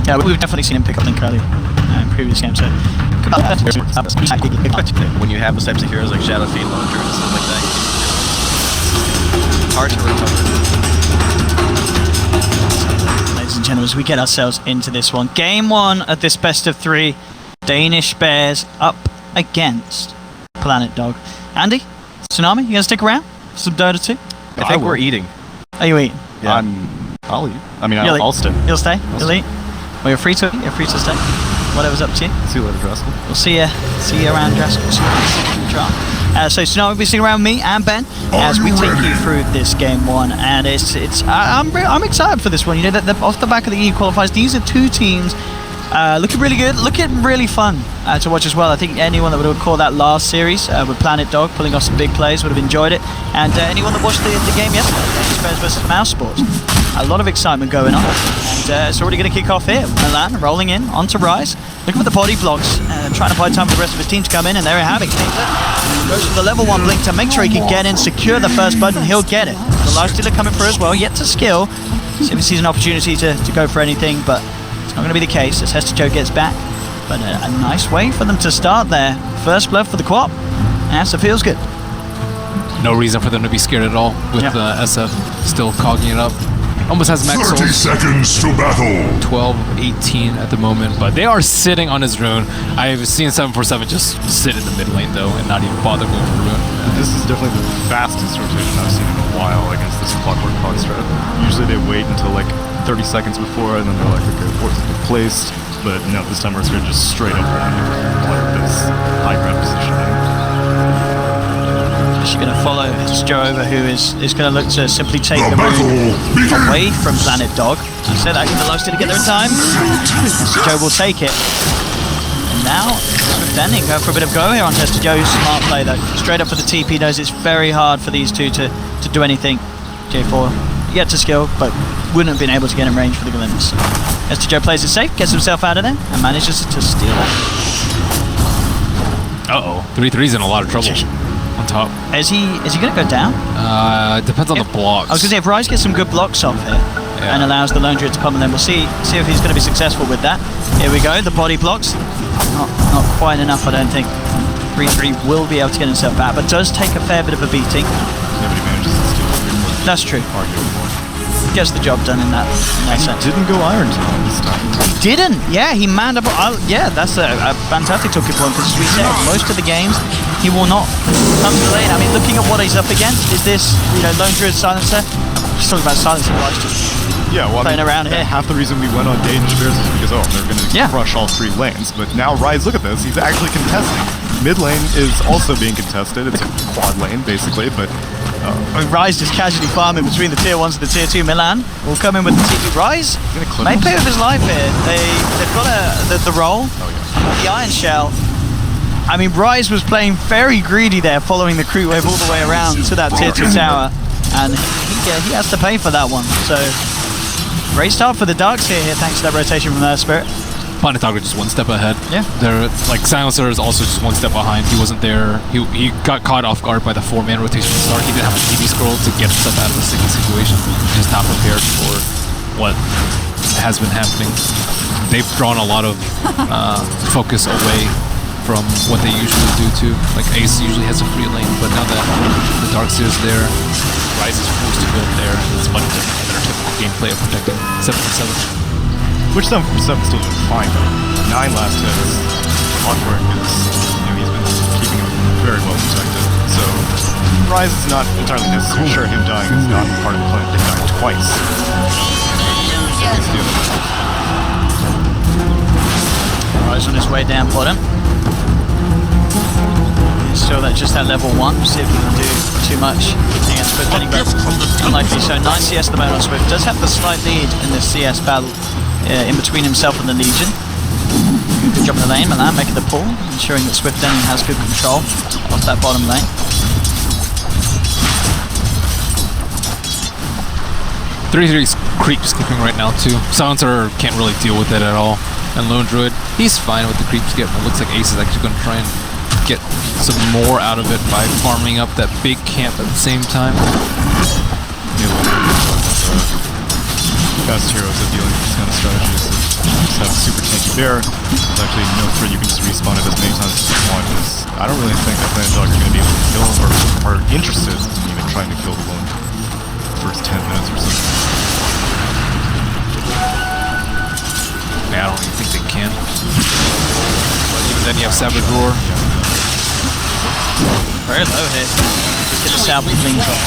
Yeah, we've definitely seen him pick up Link earlier in previous games. So when you have those types of heroes like Shadow Fiend, Lone Druid, and stuff like that, it's hard to recover. Ladies and gentlemen, as we get ourselves into this one, game one of this best of three, Danish Bears up against Planet Dog. Andy, Tsunami, you gonna stick around for some Dota 2? I think we're eating. Are you eating? Yeah. I'll eat. I mean, I'll stay. You'll stay? You'll eat? Well, you're free to eat. You're free to stay. Whatever's up to you. See you later, Draskell. We'll see you around, Draskell. See you around. So Tsunami will be sitting around with me and Ben as we take you through this game one, and I'm excited for this one. You know that off the back of the EU qualifiers, these are two teams looking really good, looking really fun to watch as well. I think anyone that would have called that last series with Planet Dog pulling off some big plays would have enjoyed it, and anyone that watched the game yesterday, Danish Bears versus Mouse Sports, a lot of excitement going on, and it's already going to kick off here. Milan rolling in onto Rise, looking for the body blocks, trying to buy time for the rest of his team to come in, and there we have it. Goes for the level 1 blink to make sure he can get in, secure the first button, he'll get it. The Lifestealer coming through as well, yet to skill. See if he sees an opportunity to go for anything, but it's not going to be the case as Hester Joe gets back. But a nice way for them to start there. First blood for the co-op, and so feels good. No reason for them to be scared at all with SF still cogging it up. Almost has max 30 seconds to battle. 12, 18 at the moment, but they are sitting on his rune. I've seen 747 just sit in the mid lane though and not even bother going for rune. This is definitely the fastest rotation I've seen in a while against this Clockwork Cog strat. Usually they wait until like 30 seconds before and then they're like, okay, what's it placed? But no, this time we're just straight up on this high ground positioning. She's going to follow Hester Joe over, who is going to look to simply take the rune away from Planet Dog. I said that the Lifestealer to get there in time. Hester Joe will take it. And now, Swift going for a bit of go here on Hester Joe. Smart play though. Straight up for the TP, knows it's very hard for these two to do anything. J4 yet to skill, but wouldn't have been able to get in range for the glimpse. Hester Joe plays it safe, gets himself out of there, and manages to steal it. Uh-oh. 3-3's in a lot of trouble. On top. Is he going to go down? Depends on the blocks. I was going to say, if Rise gets some good blocks off here and allows the Lone Druid to come, and then we'll see if he's going to be successful with that. Here we go, the body blocks. Not quite enough, I don't think. 3-3 will be able to get himself back, but does take a fair bit of a beating. Nobody manages to steal it. That's true. Gets the job done in that sense. Didn't go Iron Tone this time. Didn't? Yeah, he manned up. Yeah, that's a fantastic talking point, because as we said, most of the games he will not come to the lane. I mean, looking at what he's up against, is this, Lone Druid Silencer? Just talking about Silencer Rise, just playing around here. Half the reason we went on Danish Bears is because, they're going to crush all 3 lanes. But now Rise, look at this, he's actually contesting. Mid lane is also being contested. It's a quad lane, basically, but Rise just casually farming between the tier 1s and the tier 2. Milan will come in with the TP. Rise may play with his life here. They've got the roll, the Iron Shell. I mean, Rise was playing very greedy there, following the creep wave all the way around to that tier 2 tower, and he has to pay for that one. So, great start for the Darks here thanks to that rotation from Earth Spirit. Planet Dog just one step ahead. Yeah. They're like Silencer is also just one step behind. He wasn't there. He got caught off guard by the 4-man rotation start. He didn't have a TV scroll to get himself out of the sticky situation. He's just not prepared for what has been happening. They've drawn a lot of focus away from what they usually do too. Like Ace usually has a free lane, but now that the Darkseer's there, Rise is forced to go there. It's much different than their typical gameplay of protecting 7-7. Which 7-7 still doing fine though. 9 last hits. Clockwork is, he's been keeping him very well protected. So Rise is not entirely necessary. Sure, him dying is not part of the plan. They died twice. goes on his way down bottom. Still just that level 1. See if he can do too much against Swift. Unlikely. So 9 CS at the moment on Swift. Does have the slight lead in this CS battle in between himself and the Legion. Good job in the lane. Milan making the pull, ensuring that Swift Denny has good control of that bottom lane. 3-3's creep skipping right now too. Silencer can't really deal with it at all. And Lone Druid, he's fine with the creep skip. It looks like Ace is actually going to try and get some more out of it by farming up that big camp at the same time. Best heroes at dealing with this kind of strategies. Just have a super tanky bear. There's actually no threat, you can just respawn it as many times as you want. I don't really think that Dog are going to be able to kill or are interested in even trying to kill the one first 10 minutes or so. Yeah, I don't even think they can. But even then you have Savage Roar. Very low hit. Just get the salvage link off.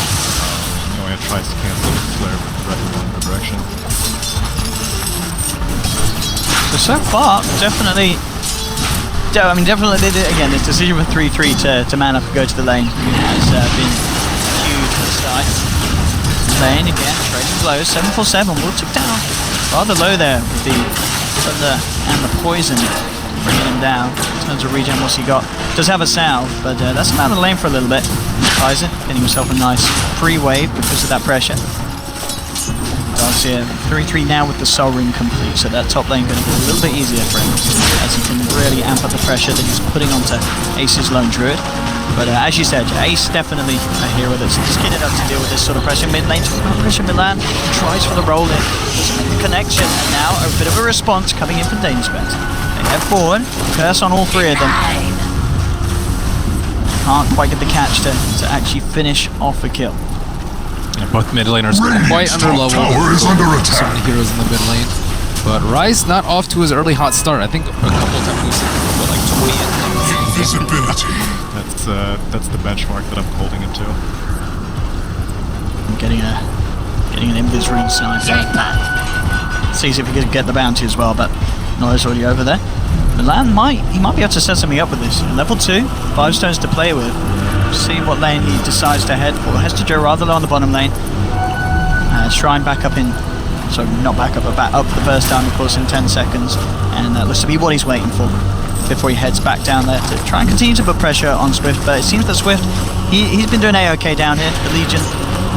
Noya tries to cancel the flare directly in the direction. So far, definitely, again, this decision with 3-3 to man up and go to the lane has been huge for the side. Lane again, trading low, 747 will tick down. Rather low there with the thunder and the poison bringing him down. In terms of regen, what's he got? Does have a salve, but that's him out of the lane for a little bit. Kaiser getting himself a nice pre-wave because of that pressure. Dogs here, 3-3 now with the Soul Ring complete, so that top lane going to be a little bit easier for him as he can really amp up the pressure that he's putting onto Ace's Lone Druid. But as you said, Ace definitely a hero that's skinned up to deal with this sort of pressure. Mid lane, pressure Milan tries for the roll in, doesn't make the connection, and now a bit of a response coming in from Danish. They head forward, curse on all three of them. Can't quite get the catch to actually finish off a kill. Yeah, both mid laners quite under level. So many heroes in the mid lane. But Rise not off to his early hot start. I think a couple of times we've seen him go like 20 and That's the benchmark that I'm holding him to. I'm getting an invis ring snipe. Sees if he can get the bounty as well, but Noya's already over there. Milan might be able to set something up with this. Level 2, 5 stones to play with. See what lane he decides to head for. Has to go rather low on the bottom lane. Shrine back up in, sorry, not back up, but back up for the first time, of course, in 10 seconds. And that looks to be what he's waiting for before he heads back down there to try and continue to put pressure on Swift. But it seems that Swift, he's been doing A-OK down here. The Legion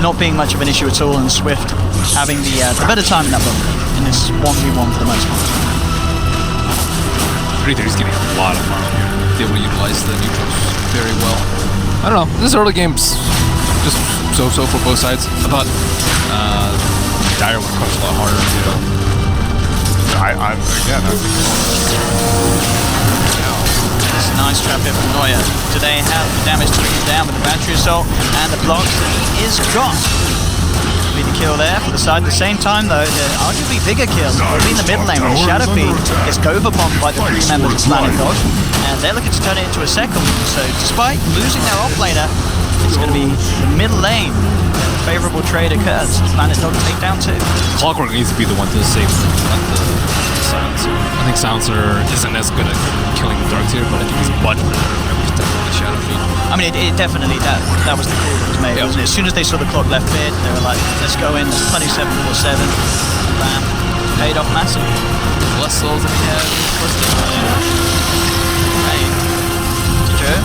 not being much of an issue at all, and Swift having the better time in that book in this 1v1 for the most part. 3-3's getting a lot of farm here. Be able to utilize the neutrals very well. I don't know, this early game's just so-so for both sides. I thought Dire would crush a lot harder, you know. It's a nice trap here from Noya. Do they have the damage to bring him down with the battery assault and the blocks that he is got? Be the kill there for the side. At the same time, though, the arguably bigger kill will be in the mid lane where Shadow Feed gets Goverbombed by the 3 members of Planet Dog, and they're looking to turn it into a second. So despite losing their offlaner, it's going to be the mid lane. Favorable trade occurs. Planet Dog take down 2. Clockwork needs to be the one to save the Silencer. I think Silencer isn't as good at killing the Dark Tier, but I think he's much better at the Shadow Feed. I mean, it definitely, that was the call that was made, wasn't it? As soon as they saw the clock left mid, they were like, let's go in, 27-4-7. Bam. Paid off massively. Less souls than he had. Hey. To Joe,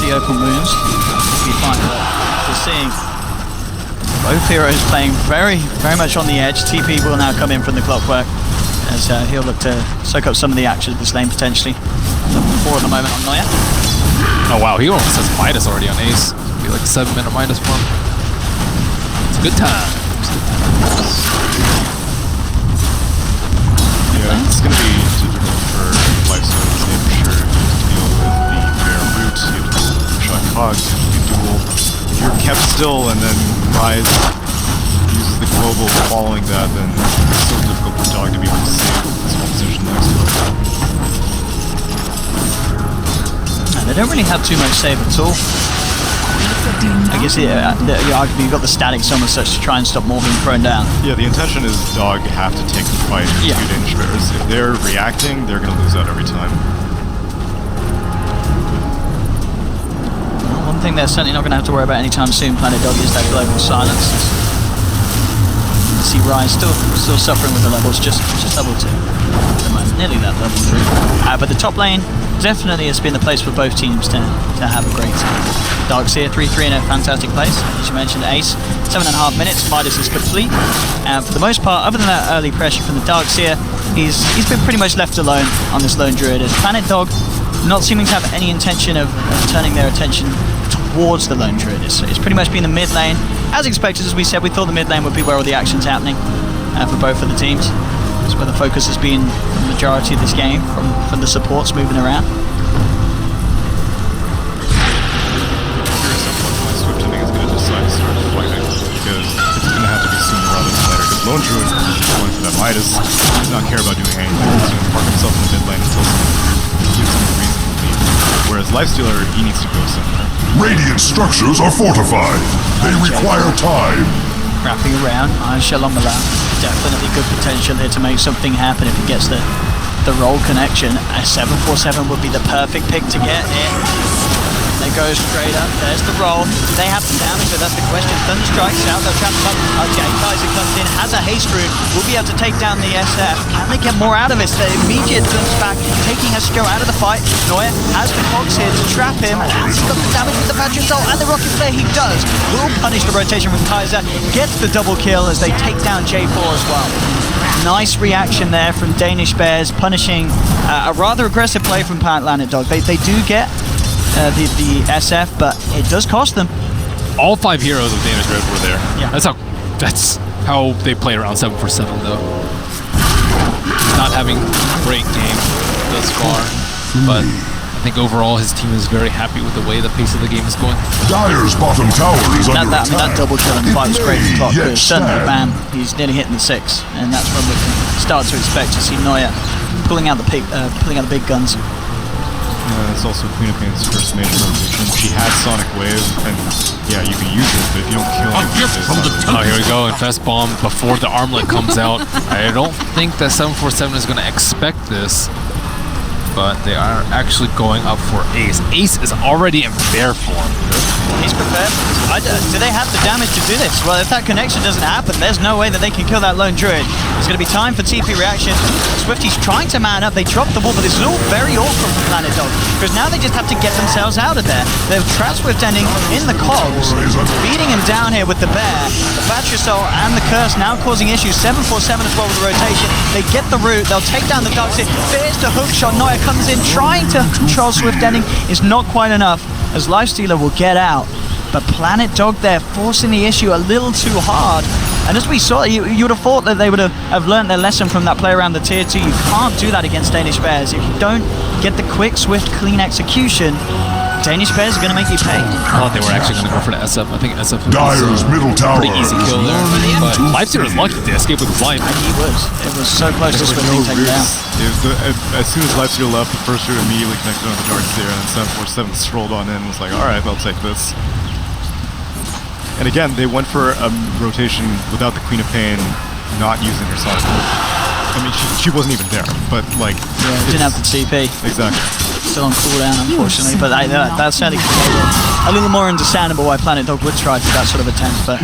the open wounds. Be fine with that. We're seeing both heroes playing very much on the edge. TP will now come in from the Clockwork as he'll look to soak up some of the action of this lane potentially. Level 4 at the moment on Noya. Oh wow, he almost has minus already on Ace. It'll be like 7-minute minus for him. It's a good time. Yeah, it's going to be difficult for Lifestyle to for sure to deal with the bear root. You have to shot cogs, you duel. If you're kept still and then Rise uses the global following that, then it's so difficult for Dog to be able to save this whole position next to it. They don't really have too much save at all. I guess you've got the static zone as such to try and stop more being thrown down. Yeah, the intention is Dog have to take the fight with 2 Danish bears. If they're reacting, they're going to lose out every time. One thing they're certainly not going to have to worry about anytime soon, Planet Dog, is that global silence. You see Rise still suffering with the levels, just level 2 at the moment, nearly that level 3. But the top lane definitely has been the place for both teams to have a great time. Darkseer 3-3 in a fantastic place. As you mentioned, Ace, 7.5 minutes, Midas is complete. And for the most part, other than that early pressure from the Darkseer, he's been pretty much left alone on this lone druid. As Planet Dog not seeming to have any intention of turning their attention towards the lone druid. It's pretty much been the mid lane. As expected, as we said, we thought the mid lane would be where all the action's happening for both of the teams. It's where the focus has been for the majority of this game, from the supports moving around. It's going to have to be sooner rather than later, because Lone Druid is going for that Midas. He does not care about doing anything. He's going to park himself in the mid lane until someone gives him a reason to leave. Whereas Lifestealer, he needs to go somewhere. Radiant structures are fortified. They require time. Wrapping around, Iron Shell on the left. Definitely good potential here to make something happen if he gets the roll connection. A 747 would be the perfect pick to get in. They go straight up, there's the roll. Do they have the damage? So that's the question. Thunder strikes out, they'll trap him up. Okay, Kaiser comes in, has a haste rune, will be able to take down the SF. Can they get more out of it? The immediate comes back, taking Hesco out of the fight. Neuer has the Fox here to trap him. Has he got the damage with the Patriot Soul and the Rocket Flare? He does. Will punish the rotation from Kaiser. Gets the double kill as they take down J4 as well. Nice reaction there from Danish Bears, punishing a rather aggressive play from Planet Dog. They do get the SF, but it does cost them. All 5 heroes of Danish Red were there. Yeah. That's how they play around 747 though. Not having a great game thus far, but I think overall his team is very happy with the way the pace of the game is going. Dyer's bottom tower is under attack. That double kill in the fight was great from Clock, Yet because suddenly, stand. bam, he's nearly hitting the 6, and that's when we can start to expect to see Neuer pulling out the big guns. It's also Queen of Pain's first major rotation. She has Sonic Wave, and yeah, you can use it, but if you don't kill anything, Oh, here we go, Infest Bomb before the armlet comes out. I don't think that 747 is going to expect this, but they are actually going up for Ace. Ace is already in bear form. He's prepared. Do they have the damage to do this? Well, if that connection doesn't happen, there's no way that they can kill that lone druid. It's going to be time for TP reaction. Swifty's trying to man up. They drop the wall, but this is all very awkward for Planet Dog, because now they just have to get themselves out of there. They've Trap Swift ending in the cogs, beating him down here with the bear. The Patrasol and the Curse now causing issues. 747 as well with the rotation. They get the root. They'll take down the Darkseer. Fears to hookshot. Neuer comes in, trying to control Swift ending. Is not quite enough, as Lifestealer will get out. But Planet Dog there forcing the issue a little too hard. And as we saw, you would have thought that they would have learned their lesson from that play around the tier 2. You can't do that against Danish Bears. If you don't get the quick, swift, clean execution, Danish Bears are going to make you pay. I thought they were actually going to go for the SF. I think SF was Dyer's middle tower pretty easy kill there. But Lifestealer is lucky to escape with his life. And he was. It was so close to Swift being taken down. As soon as Lifestealer left, the first root immediately connected on the Darkseer, and then 747 strolled on in and was like, alright, I'll take this. And again, they went for a rotation without the Queen of Pain not using her Sonic. I mean, she wasn't even there, but like... Yeah, didn't have the TP. Exactly. Still on cooldown, unfortunately, but that's certainly a little more understandable why Planet Dog would try for that sort of attempt, but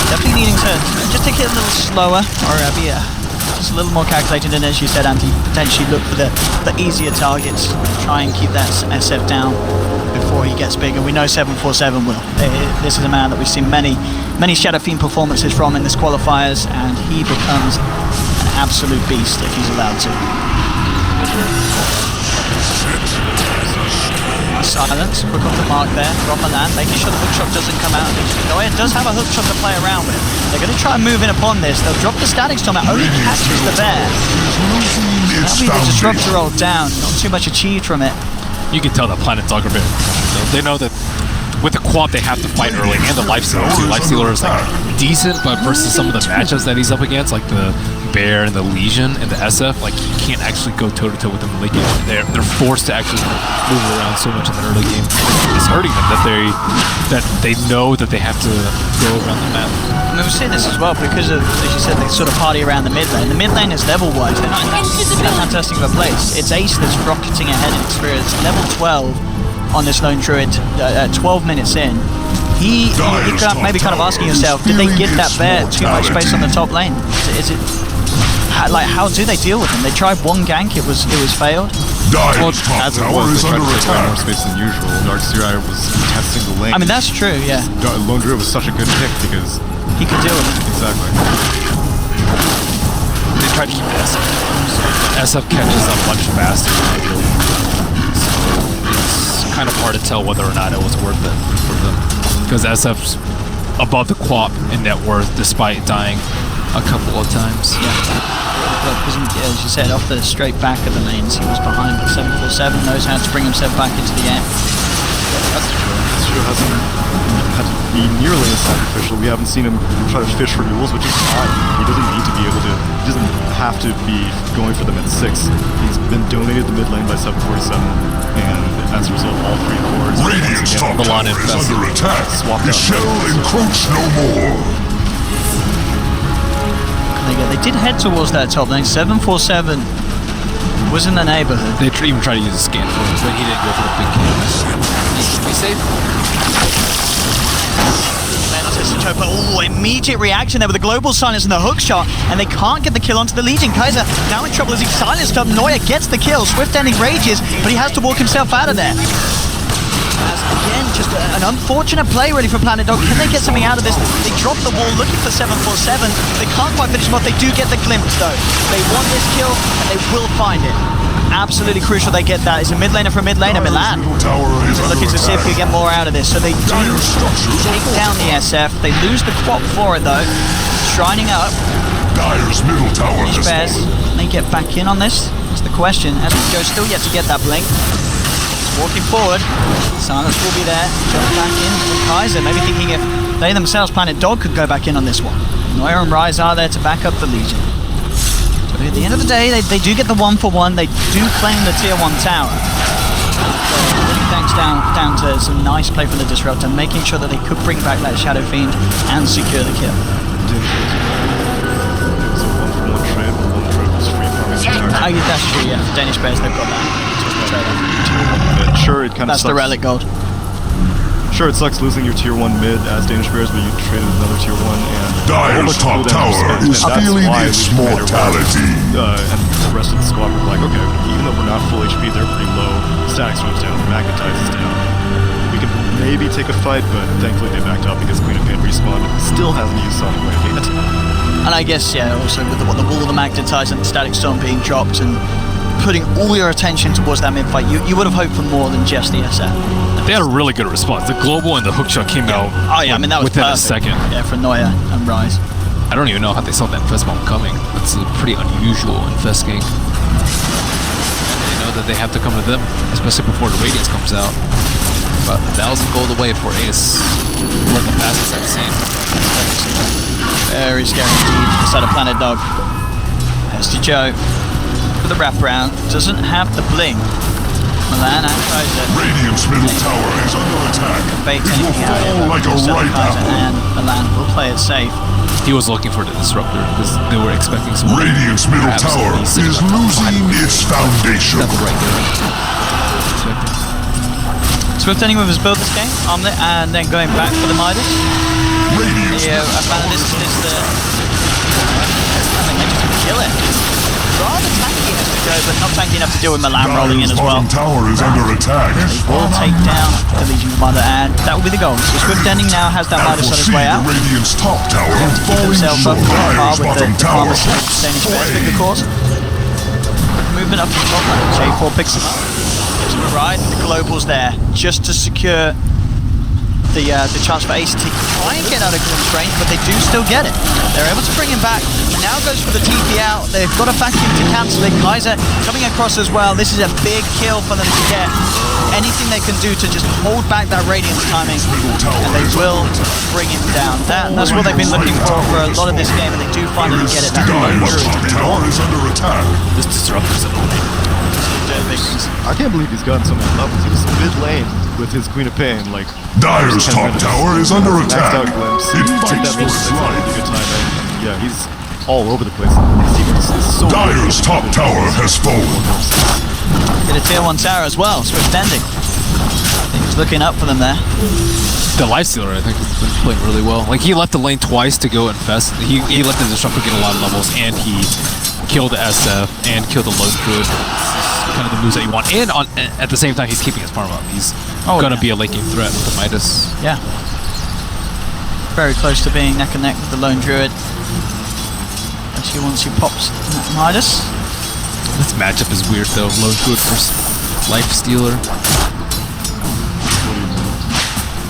definitely needing to just take it a little slower, or be just a little more calculated, and as you said, Andy, potentially look for the easier targets, try and keep that SF down before he gets bigger. We know 747 will. This is a man that we've seen many Shadow Fiend performances from in this qualifiers, and he becomes an absolute beast if he's allowed to. Silence, quick off the mark there, drop on that, making sure the hookshot doesn't come out. Neuer does have a hookshot to play around with. They're going to try and move in upon this. They'll drop the static storm out, only catches the bear. That'll be the disruptor roll down, not too much achieved from it. You can tell that Planet Dog are very They know that with the quad they have to fight early, and the Lifestealer too. Lifestealer is like decent, but versus some of the matchups that he's up against, like the Bear and the Legion and the SF, like you can't actually go toe to toe with them in the late game. They're forced to actually move around so much in the early game. It's hurting them that they know that they have to go around the map. I mean, we've seen this as well because of, as you said, they sort of party around the mid lane. The mid lane is level-wise, they're not in that fantastic of a place. It's Ace that's rocketing ahead in experience. Level 12 on this lone druid, 12 minutes in. You maybe kind of asking yourself, did they give that bear too much space on the top lane? Is it like, how do they deal with him? They tried one gank, it was failed. Dire's top tower is under attack. More space than usual. Darkseer was testing the lane. I mean, that's true, yeah. Lone Druid was such a good pick because he could deal with it. Exactly. They tried to keep SF. SF catches up much faster than they really. So it's kind of hard to tell whether or not it was worth it for them. Because SF's above the QoP in net worth despite dying a couple of times. Yeah. Because, as you said, off the straight back of the lanes, he was behind, but 747 knows how to bring himself back into the game. That's true. This show hasn't had to be nearly as sacrificial. We haven't seen him try to fish for duels, which is fine. He doesn't need to be able to, he doesn't have to be going for them at 6. He's been donated the mid lane by 747, and as a result, all 3 cores. Radiant's top tower is under attack. It shall encroach no more. They did head towards that top lane. 747 was in the neighborhood. They even tried to use a scan for him, but he didn't go for the big canvas. Be safe. Oh, immediate reaction there with the global silence and the hook shot, and they can't get the kill onto the Legion. Kaiser now in trouble as he's silenced up. Neuer gets the kill. Swift ending rages, but he has to walk himself out of there. As again, just an unfortunate play really for Planet Dog. Can they get something out of this? They drop the wall looking for 747. They can't quite finish him off. They do get the glimpse though. They want this kill and they will find it. Absolutely crucial they get that. It's a mid laner for mid laner. Milan looking to see if we can get more out of this. So they do take down the SF. They lose the QoP for it though. Shrining up. Dire's middle tower has fallen. They get back in on this? That's the question. As we go, still yet to get that blink. Walking forward, Silence will be there, jump back in with Kaiser, maybe thinking if they themselves, Planet Dog, could go back in on this one. Neuer and Rise are there to back up the Legion. So at the end of the day, they do get the 1-for-1, they do claim the tier 1 tower. So really thanks down to some nice play from the Disruptor, making sure that they could bring back that Shadow Fiend and secure the kill. It was a 1-for-1 trade, but 1 trade was free from his Oh, that's true, yeah. Danish Bears, they've got that. Sure, it kind of That's sucks. the relic gold. Sure, it sucks losing your tier 1 mid as Danish Bears, but you traded another tier 1 and Dire's top tower is feeling its mortality. And the rest of the squad were like, okay, even though we're not full HP, they're pretty low. Static Sword's down, Magnetize is down. We can maybe take a fight, but thankfully they backed up because Queen of Pain respawned and still hasn't used Sonic Wave yet. And I guess, yeah, also with the wall of the Magnetize and the Static Storm being dropped and putting all your attention towards that mid-fight, you would have hoped for more than just the SF. They had a really good response. The global and the hookshot came out I mean, that was within perfect. a second. Yeah, for Neuer and Rise. I don't even know how they saw that Infest bomb coming. That's a pretty unusual Infest gank. They know that they have to come to them, especially before the Radiance comes out. About 1,000 gold away for Ace. One of the fastest I've seen. Very scary indeed. Inside of Planet Dog. Here's to Joe. For the wraparound, doesn't have the blink. Milan and Kaiser. Radiant's middle tower is under attack. Bait It will anything out fall of like a ripe Kaiser apple. and Milan will play it safe. He was looking for the Disruptor because they were expecting some. Radiant's middle perhaps tower a is Disruptor losing its foundation. That's right there. Swift ending with his build this game, Armlet, and then going back for the Midas. Radiant's Yeah, I found this is the... I mean, they just kill it. Rather tanky as we go, but not tanky enough to deal with Milan rolling in Dire's as well. bottom tower is under attack. Will take down the Legion Commander, and that will be the goal. So Swift ending now has that Midas on his way out. The Radiant's top tower falling Himself up short. on par Dire's with bottom the tower Danish Bears pick, of course. Movement up to the top lane. J4 picks him up. Gives him a ride. The Global's there just to secure the chance for Ace to try and get out of Glimpse range, but they do still get it. They're able to bring him back. Now goes for the TP out. They've got a vacuum to cancel it. Kaiser coming across as well. This is a big kill for them to get. Anything they can do to just hold back that Radiance timing, and they will bring him down. That's what they've been looking for a lot of this game, and they do finally get it. That tower is under attack. This disruptor's annoying. I can't believe he's gotten so many levels. He was mid lane with his Queen of Pain, like Dire's top tower is under attack. maxed out glimpse. It Take fights that for big its six, life. good timing. Yeah, he's all over the place. He's so Dire's top tower has fallen. Get a tier 1 tower as well. Swift ending. I think he's looking up for them there. The Lifestealer, I think, has been playing really well. Like, he left the lane twice to go infest. He let the Disruptor get a lot of levels, and he killed the SF and killed the Lone Druid. Kind of the moves that you want. And at the same time, he's keeping his farm up. He's gonna be a late game threat with the Midas. Yeah. Very close to being neck and neck with the Lone Druid. Actually, once he pops that Midas. This matchup is weird though. Lone Druid versus Lifestealer.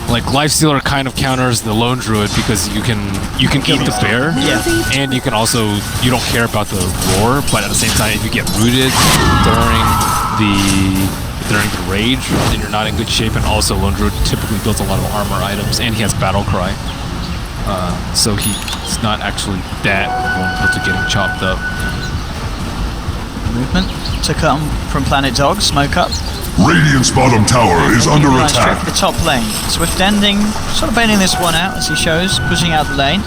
Like, Lifestealer kind of counters the Lone Druid because you can eat the bear, and you can also, you don't care about the roar, but at the same time, if you get rooted during the rage, then you're not in good shape. And also, Lone Druid typically builds a lot of armor items, and he has Battle Cry, so he's not actually that vulnerable to getting chopped up. Movement to come from Planet Dog. Smoke up. Radiant's bottom tower is under attack. The top lane. Swift ending, sort of baiting this one out as he shows, pushing out the lane.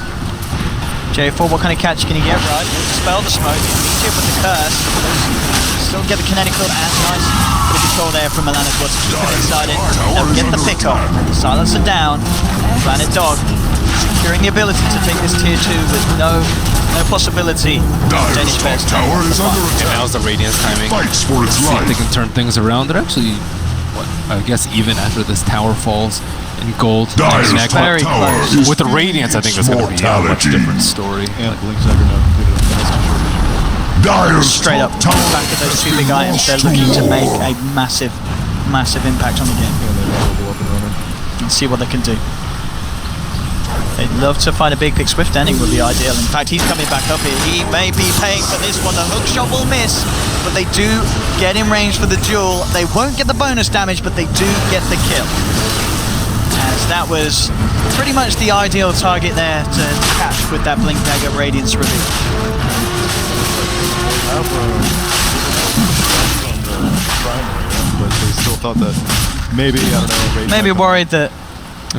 J4, what kind of catch can he get? Right, dispel the smoke, immediate with the curse. Still get the kinetic field and nice bit of control there from Milano's Blood to keep it inside it. They'll get the pick off. Silencer down. Planet Dog securing the ability to take this tier 2 with no possibility. Dire's top tower is under And attack. now's the Radiance timing. Fights for its See if they life. can turn things around. They're actually, I guess, even after this tower falls in gold. Dire's Neck. top Very tower close. is With the Radiance, I think it's going to be a much mortality. different story. and Blink's never now completed a fast. Dire's Straight up, top tower back at those two big items, they're looking to make a massive impact on the game. And see what they can do. They'd love to find a big pick. Swift ending would be ideal. In fact, he's coming back up here. He may be paying for this one. The hook shot will miss, but they do get in range for the duel. They won't get the bonus damage, but they do get the kill. As that was pretty much the ideal target there to catch with that Blink Dagger Radiance reveal. But they still thought that maybe, I don't know, Rage Maybe might come. worried that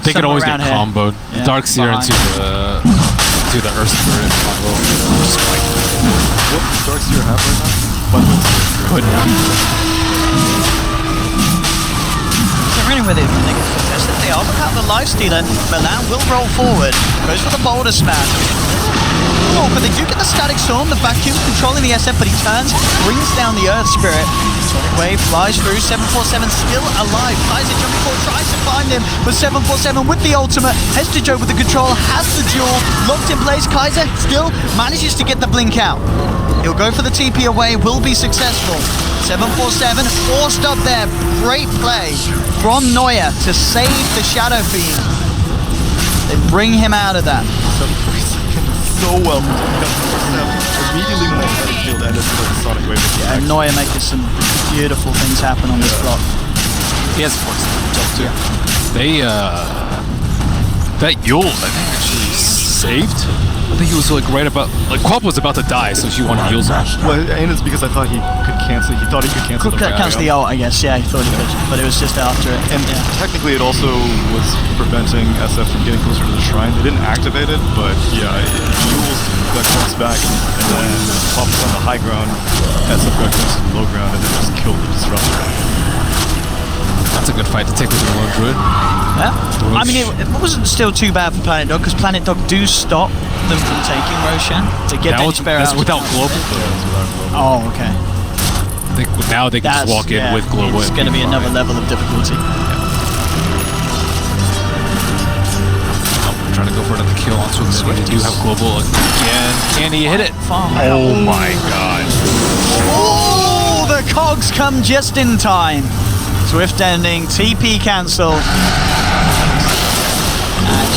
They could always get somewhere around comboed. Yeah, Dark Seer behind. into the Earth Spirit combo. Just like, What does Dark Seer have right now? could they're running with it. They get contested. They are without the Lifestealer. Milan will roll forward. Goes for the Boulder Smash. Oh, but they do get the Static Storm. The vacuum controlling the SF, but he turns, brings down the Earth Spirit. Sonic Wave flies through. 747 still alive. Kaiser jumping forward, tries to find him, but 747 with the ultimate. Heads to Joe with the control, has the duel. Locked in place. Kaiser still manages to get the blink out. He'll go for the TP away, will be successful. 747 forced up there. Great play from Neuer to save the Shadow Fiend. They bring him out of that. So well. Immediately when that headed field ended for the Sonic Wave. And Neuer making some beautiful things happen on this block. he has force himself too. They that Yule, I think, actually saved. I think he was like right about, like Quap was about to die, so she wanted Yule's on. Well, and it's because I thought he could cancel. He thought he could cancel. Could cancel the ult, I guess. Yeah, he thought he could, but it was just after it. And technically, it also was preventing SF from getting closer to the shrine. They didn't activate it, but yeah, Jules got close back, and then popped on the high ground. SF got close to the low ground, and then just killed the disruptor. That's a good fight to take with the Lone Druid. Yeah. I mean, it wasn't still too bad for Planet Dog because Planet Dog do stop them from taking Roshan. They get That that was, spare that's out. without global. Oh, okay. Now they can just walk in with global. It's going to be another level of difficulty. I'm trying to go for another kill on Swift. They do have global again. Can he hit it? Oh my god. Oh, the cogs come just in time. Swift ending, TP cancelled.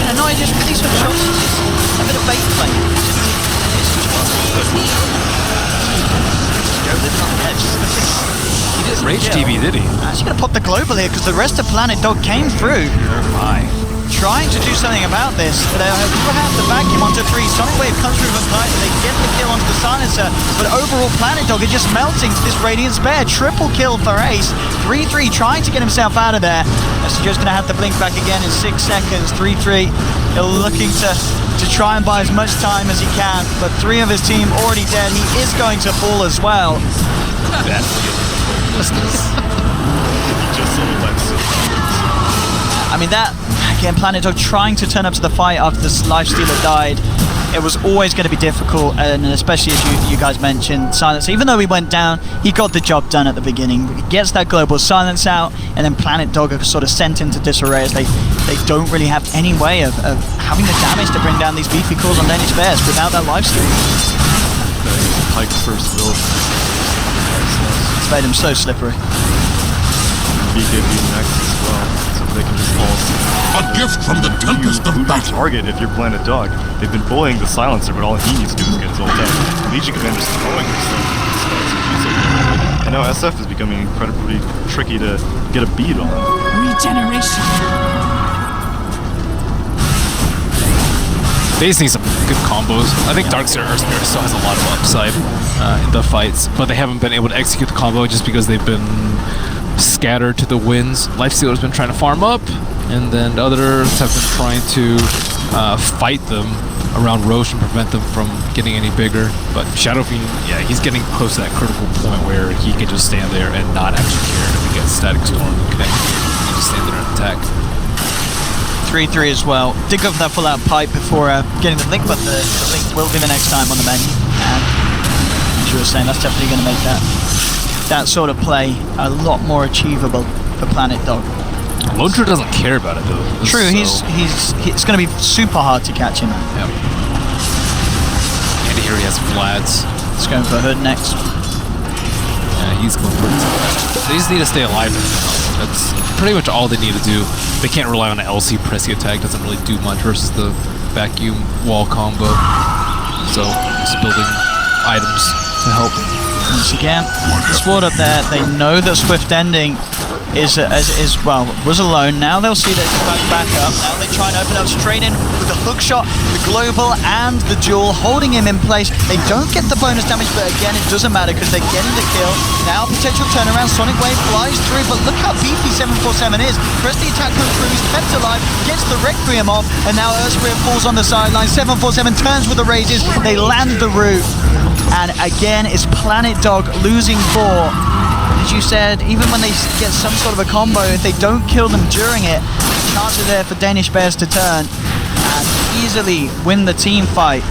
And no, just these sort of shots, it's a bit of bait play. He didn't rage TV, did he? Actually going to pop the global here because the rest of Planet Dog came through. Oh my. Trying to do something about this. They have the vacuum onto 3. Sonic Wave comes through from Titan. They get the kill onto the silencer. But overall, Planet Dog is just melting to this Radiant Spare. Triple kill for Ace. 3-3 trying to get himself out of there. Just going to have to blink back again in 6 seconds. 3-3 looking to try and buy as much time as he can. But 3 of his team already dead. He is going to fall as well. I mean, that, again, Planet Dog trying to turn up to the fight after this Lifestealer died. It was always going to be difficult, and especially as you guys mentioned, Silence. Even though he went down, he got the job done at the beginning. He gets that global Silence out, and then Planet Dog are sort of sent into disarray as they don't really have any way of having the damage to bring down these beefy calls on Danish Bears without that lifesteal. Pike first build. It's made him so slippery. BKB next as well, so they can just all A gift from the tempest of battle. target if you're Planet Dog. They've been bullying the Silencer, but all he needs to do is get his ult out. Legion Commander's throwing herself. And now SF is becoming incredibly tricky to get a beat on. Regeneration. They just need some good combos. I think Darkseer Earth Spirit still has a lot of upside in the fights, but they haven't been able to execute the combo just because they've been scattered to the winds. Lifestealer's been trying to farm up, and then others have been trying to fight them around Roche and prevent them from getting any bigger. But Shadow Fiend, yeah, he's getting close to that critical point where he can just stand there and not actually care if he gets Static Storm and connect. He can just stand there and attack. 3-3 as well. Did go for that full-out pipe before getting the blink, but the blink will be the next time on the menu. And as you were saying, that's definitely going to make that sort of play a lot more achievable for Planet Dog. Lone True doesn't care about it though. True, so it's going to be super hard to catch him. Yep. And here he has Vlad's. He's going for Hood next. Yeah, he's going for it. They just need to stay alive. That's pretty much all they need to do. They can't rely on an LC pressy attack. Doesn't really do much versus the vacuum wall combo. So just building items to help. Once again, Sword up there. They know that Swift Ending was alone. Now they'll see that it's back up. Now they try and open up straight in with the hook shot, the global, and the duel, holding him in place. They don't get the bonus damage, but again, it doesn't matter because they're getting the kill. Now potential turnaround. Sonic Wave flies through, but look how beefy 747 is. Press the attack comes through. He's kept alive, gets the Requiem off, and now Earthspear falls on the sideline. 747 turns with the raises. They land the root. And again, it's Planet Dog losing 4. As you said, even when they get some sort of a combo, if they don't kill them during it, the chance is there for Danish Bears to turn and easily win the team fight.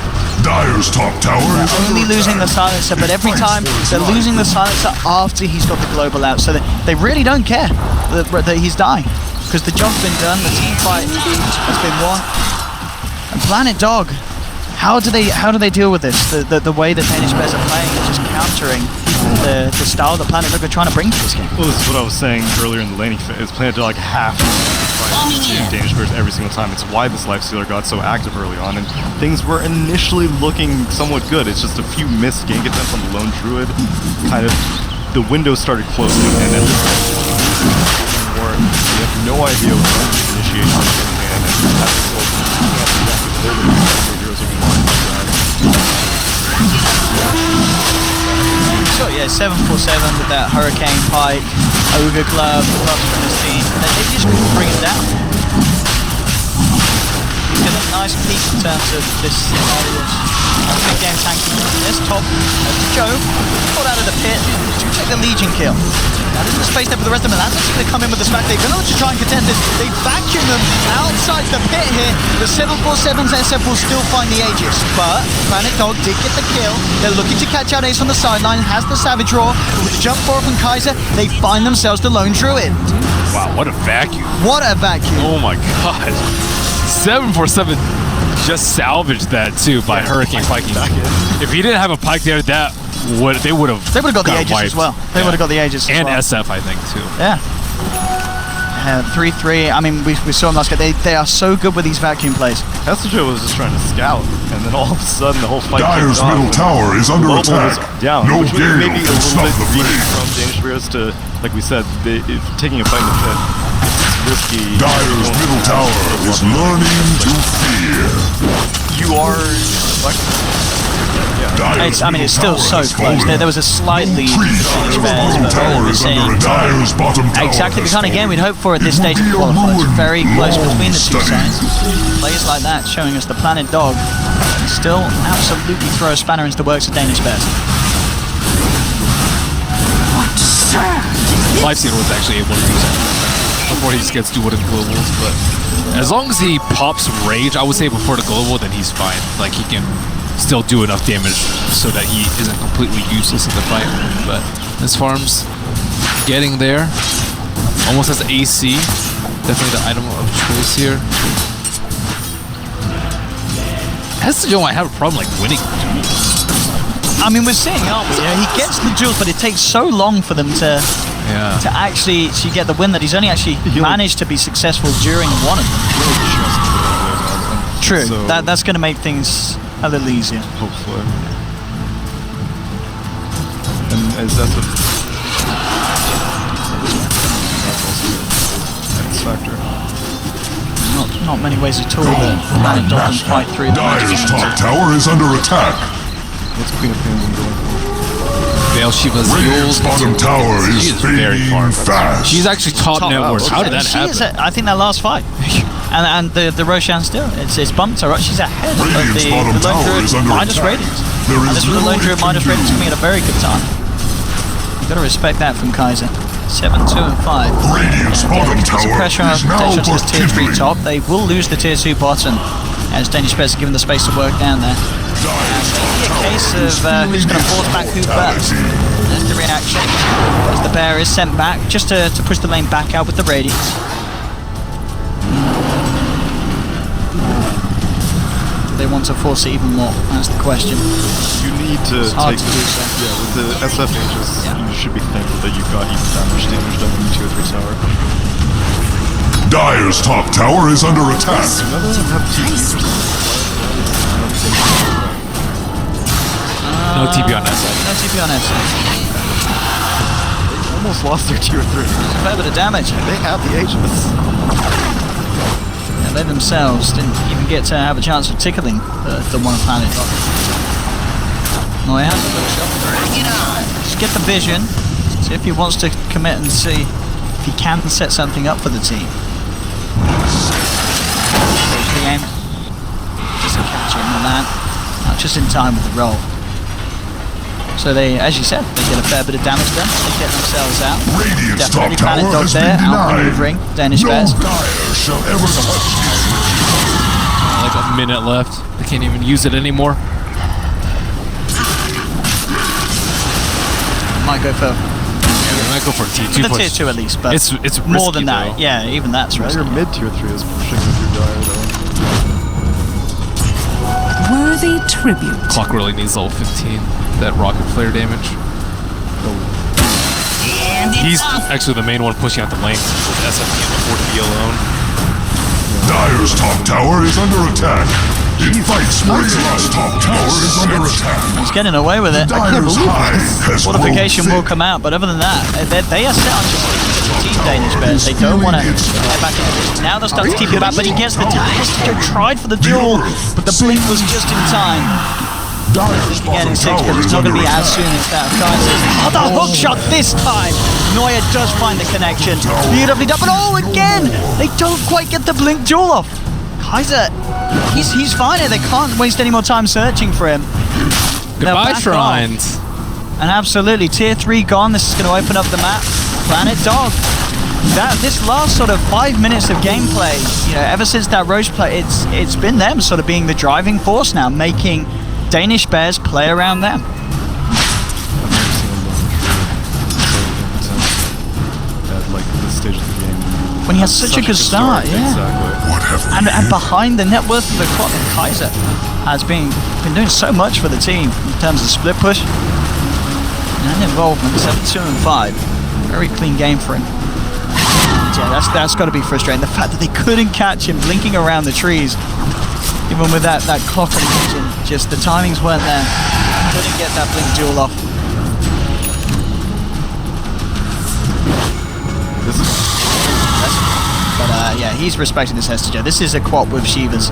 Dire's top tower is Only under losing the attack. silencer, but every time they're losing the silencer after he's got the global out, so they really don't care that he's dying because the job's been done, the team fight has been won. And Planet Dog, how do they deal with this? The way that Danish Bears are playing is just countering the style that Planet Dog are trying to bring to this game. Well, this is what I was saying earlier in the laning phase. Planet Dog have to fight Danish Bears every single time. It's why this Lifestealer got so active early on, and things were initially looking somewhat good. It's just a few missed gank attempts on the Lone Druid. Kind of, the window started closing, and then more. You have no idea what initiation is going in, and that's So yeah, 747 with that Hurricane Pike, Ogre Glove, plus from his team, and they just couldn't bring it down. He's got a nice piece in terms of this big game tanking. This top, Joe, caught out of the pit, to take the Legion kill. Now there's the space there for the rest of them, and that's actually going to come in with the smack. They're going to try and contest this. They vacuum them outside the pit here. The 747's SF will still find the Aegis, but Planet Dog did get the kill. They're looking to catch out Ace on the sideline, has the Savage Roar. With the jump forward from Kaiser, they find themselves the Lone Druid. Wow, what a vacuum. What a vacuum. Oh my god. 747 just salvaged that too by Hurricane Piking. If he didn't have a Pike there, they would have got the Aegis as well. They would have got the Aegis as and well. SF, I think, too. Yeah. 3-3. I mean, we saw them last game. They are so good with these vacuum plays. Hestajo was just trying to scout, and then all of a sudden the whole fight. Dyer's middle tower is under Global attack. was down, No which was gale maybe a can little stop bit the greedy flame. from Danish Heroes to, like we said, if taking a fight in the pit. It's risky. Dyer's middle tower is learning to fear. You are. I mean, it's still so close. There was a slight lead for Danish Bears, but what we're seeing Dyer's bottom tower exactly the kind of game we'd hope for at this stage of the qualifiers. Very close between the two sides. Players like that showing us the Planet Dog still absolutely throw a spanner into the works of Danish Bears. Lifesteal was actually able to do something before he just gets to what in globals, but as long as he pops Rage, I would say before the global, then he's fine. Like, he can still do enough damage so that he isn't completely useless in the fight. But this farm's getting there. Almost has AC. Definitely the item of choice here. Hestajo might have a problem like winning. I mean, we're seeing, aren't we? You know, he gets the duels, but it takes so long for them to actually get the win that he's only actually managed to be successful during one of them. True. So that's going to make things a little easier. Hopefully. And is that the... That's also X factor. Not many ways at all that Planet Dog can fight through the Dyer's top tower is under attack. What's Queen of Pain doing? Veil Shiva's Radiant's bottom tower is fading fast. She's actually top net worth. How did that happen? I think that last fight. And the Roshan still, it's bumped her up. She's ahead of the Lone Druid minus ratings. And this was the Lone Druid minus ratings coming at a very good time. You've got to respect that from Kaiser. 7, 2, and 5. Radiant's bottom tower pressure on is now potential to this tier 3 tipping. top. They will lose the tier 2 bottom as Danish Bears are given the space to work down there. Maybe a case of who's going to force back who first. There's the reaction as the bear is sent back just to push the lane back out with the Radiance. Do they want to force it even more? That's the question. You need to hard take to do this. so. Yeah, with the SFHs, you should be thankful that you've got even that much damage done in the tier 3 tower. Dyer's top tower is under attack. None of them have TP. No TP on that side. No TP on that side. They almost lost their tier 3. A fair bit of damage. They have the Aegis. They themselves didn't even get to have a chance of tickling the one Planet Dog. No, he has a good shot. Just get the vision. See if he wants to commit and see if he can set something up for the team. There's the aim. Just a catch him on that. Not just in time with the roll. So they, as you said, they get a fair bit of damage done. They get themselves out. Radiant's Definitely top Planet tower Dog has there, been denied. outmaneuvering Danish Bears. No Dyer shall ever touch me. Like a minute left. They can't even use it anymore. Might go for They might go for a T2 the push. tier 2 at least, but It's more risky, than that. though. Yeah, even that's Now risky. your mid tier 3 is pushing with your Dire though. Worthy tribute. Clock really needs level 15. That rocket flare damage. He's actually the main one pushing out the lanes with SFP and the 4P alone. Dyer's top tower is under attack. In fights, Radiant's top tower is under attack. He's getting away with it. Dyer's hive has Fortification grown will thick. come out, but other than that, they are set on just sticking to the team Danish Bears. They don't want to head back into this. Now they'll start to keep it back, but he gets the Hestajo tried for the duel, but the blink was just in time. Dyer's Getting bottom 6, but tower it's is not under going to be as soon attack. as that. Kaiser's the hook shot this time. Neuer does find the connection. Beautifully done, but oh, again! They don't quite get the blink duel off. Kaiser, he's fine here. They can't waste any more time searching for him. They'll Goodbye, back Shrines. off. And absolutely, tier 3 gone. This is going to open up the map. Planet Dog. This last sort of 5 minutes of gameplay, you know, ever since that Roche play, it's been them sort of being the driving force now, making Danish Bears play around them. At like this stage of the game. When he has such a good start, yeah. Exactly. What have we And behind the net worth of the clock, Kaiser has been doing so much for the team in terms of split push and involvement. 7, 2, and 5. Very clean game for him. yeah, that's got to be frustrating. The fact that they couldn't catch him blinking around the trees, even with that clock on the engine, just the timings weren't there. Couldn't get that blink duel off. But yeah, he's respecting this Hester. This is a quad with Shivas.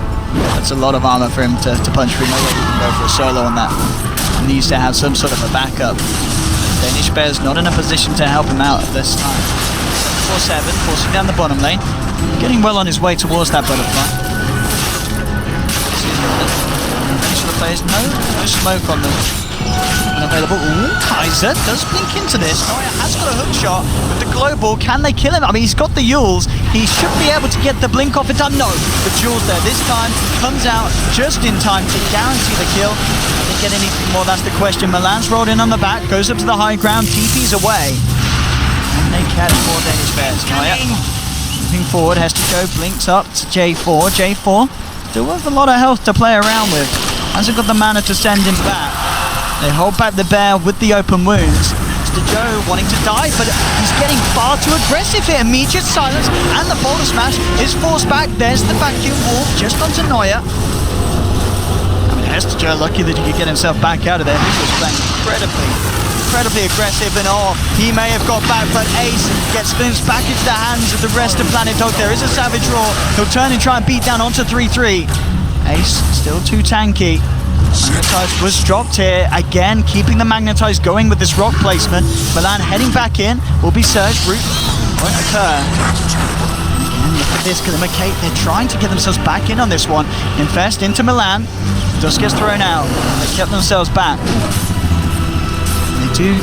That's a lot of armor for him to punch through. No way he can go for a solo on that. He needs to have some sort of a backup. Danish Bear's not in a position to help him out at this time. 4-7, forcing down the bottom lane. Getting well on his way towards that butterfly. Finish the players. No smoke on them. Unavailable. Ooh, Kaiser does blink into this. Neuer has got a hook shot with the global. Can they kill him? I mean, he's got the Yules. He should be able to get the blink off in time. No, the Jules there this time comes out just in time to guarantee the kill. Didn't get anything more, that's the question. Milan's rolled in on the back, goes up to the high ground, TP's away. And they catch more Danish Bears. Neuer moving forward, has to go, blinks up to J4. J4 still with a lot of health to play around with. Hasn't got the mana to send him back. They hold back the bear with the open wounds. Mr. Joe wanting to die, but he's getting far too aggressive here. Immediate silence, and the boulder smash is forced back. There's the vacuum wall just onto Neuer. I mean, Mr. Joe lucky that he could get himself back out of there. He was playing incredibly aggressive, and he may have got back, but Ace gets glimpsed back into the hands of the rest of Planet Dog. There is a Savage Roar. He'll turn and try and beat down onto 3-3. Ace still too tanky. Magnetize was dropped here, again keeping the Magnetize going with this rock placement. Milan heading back in, will be surged, root won't occur. Again, look at this, Cape, they're trying to get themselves back in on this one. Infest into Milan, Dust gets thrown out, they kept themselves back. They do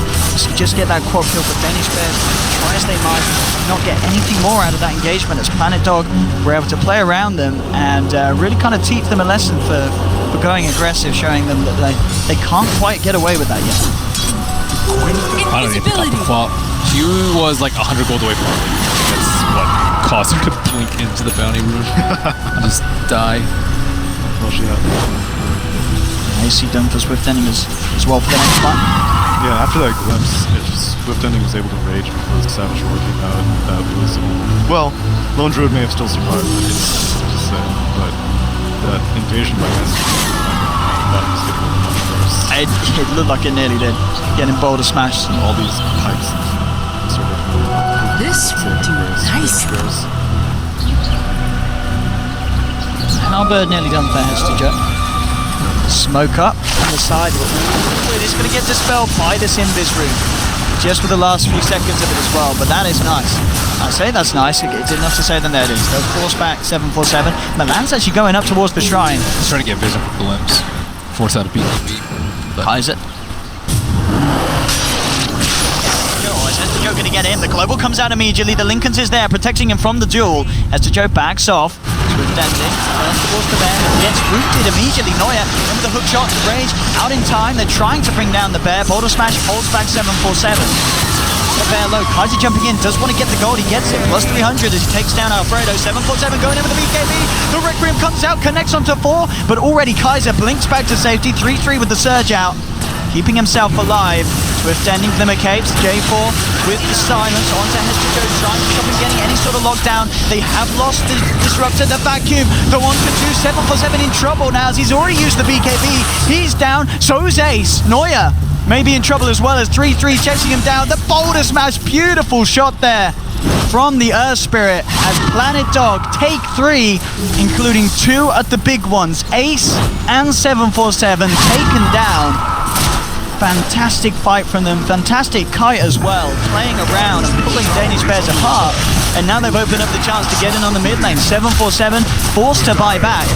just get that quad kill, but Danish Bears, try as they might, not get anything more out of that engagement as Planet Dog were able to play around them and really kind of teach them a lesson for going aggressive, showing them that they can't quite get away with that yet. I don't even think the flop. He was like 100 gold away from it. That's what caused him to blink into the bounty room. Just die. Well, she had AC done for Swift Ending as well for the next fight. Yeah, after that glimpse, Swift Ending was able to rage before the Savage Roar came out. That was, well, Lone Druid may have still survived, but that invasion by it looked like it nearly did. Getting boulder smashed. All these pikes sort of This will do nicely. And our bird nearly done for Hester Joe. Smoke up on the side. It is going to get dispelled by this Invis room. Just for the last few seconds of it as well, but that is nice. I say that's nice, it's enough to say then there it is. They'll force back 747. Milan's actually going up towards the shrine. He's trying to get vision for glimpse. Force out a BKB. Kaiser. Hester Joe going to get in. The global comes out immediately. The Lincolns is there, protecting him from the duel. Hester Joe backs off. Swift Ending turns towards the bear and gets rooted immediately. Neuer in with the hook shot. Rage out in time. They're trying to bring down the bear. Boulder smash holds back 747. The bear low. Kaiser jumping in. Does want to get the gold. He gets it. Plus 300 as he takes down Alfredo. 747 going in with the BKB. The Requiem comes out. Connects onto 4. But already Kaiser blinks back to safety. 3-3 with the surge out. Keeping himself alive. Swift Ending for the McCapes. J4 with the silence onto Hester Joe, trying to stop him getting any sort of lockdown. They have lost the disruptor, the vacuum. The 1-2, 747 in trouble now as he's already used the BKB. He's down, so's Ace. Neuer may be in trouble as well as 3-3 chasing him down. The boulder smash, beautiful shot there from the Earth Spirit as Planet Dog take 3, including 2 at the big ones. Ace and 747 taken down. Fantastic fight from them, fantastic kite as well, playing around and pulling Danish Bears apart, and now they've opened up the chance to get in on the mid lane. 747 forced to buy back.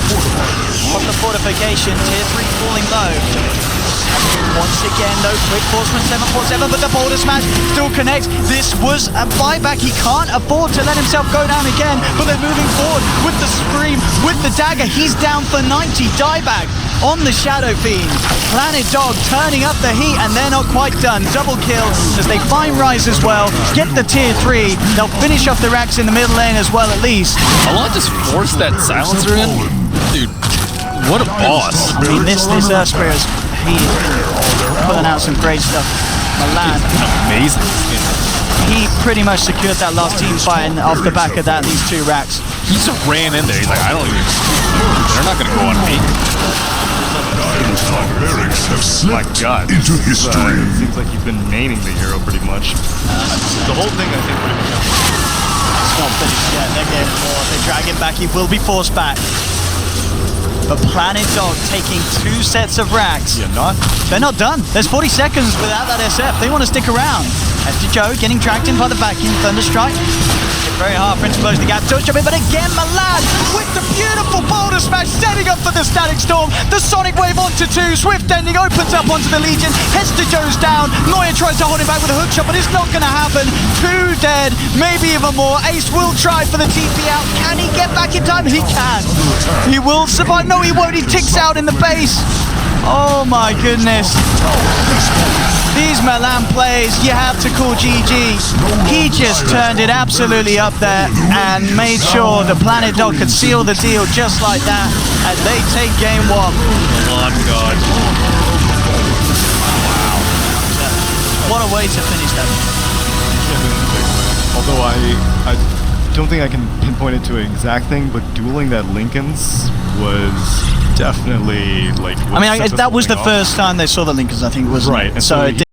Off the fortification, tier 3 falling low. Once again, no quick force from 747, but the boulder smash still connects. This was a buyback. He can't afford to let himself go down again, but they're moving forward with the scream, with the dagger. He's down for 90. Dieback on the Shadow Fiend. Planet Dog turning up the heat, and they're not quite done. Double kill as they find Rise as well. Get the tier 3. They'll finish off the racks in the middle lane as well, at least. Alon just forced that silencer in. Dude, what a boss. I mean, this Earth Spirit, he is pulling out some great stuff. Milan. Amazing. he pretty much secured that last team fight, and off the back of that, these 2 racks. He just ran in there. He's like, I don't even. They're not gonna go on me. Dire's top barracks have My slipped God. into It history. seems like you've been maining the hero pretty much. The whole thing, I think, would have become It's not finished yet. They're getting more. They drag him back. He will be forced back. But Planet Dog taking 2 sets of racks. They're not done. There's 40 seconds without that SF. They want to stick around. After Joe getting dragged in by the vacuum. Thunderstrike. Very hard for him to close the gap. Don't jump in, but again, Milan with the beautiful boulder smash, setting up for the Static Storm. The Sonic Wave onto 2. Swift ending opens up onto the Legion. Hester Joe's down. Neuer tries to hold him back with a hook shot, but it's not going to happen. 2 dead, maybe even more. Ace will try for the TP out. Can he get back in time? He can. He will survive. No, he won't. He ticks out in the base. Oh my goodness. These Milan players, you have to call GG. He just turned it absolutely up there and made sure the Planet Dog could seal the deal just like that as they take game 1. Oh God. Wow. What a way to finish that. Although I don't think I can pinpoint it to an exact thing, but dueling that Lincoln's was definitely like. I mean, that was the first time they saw the Lincolns, I think, wasn't it? Right. And So so it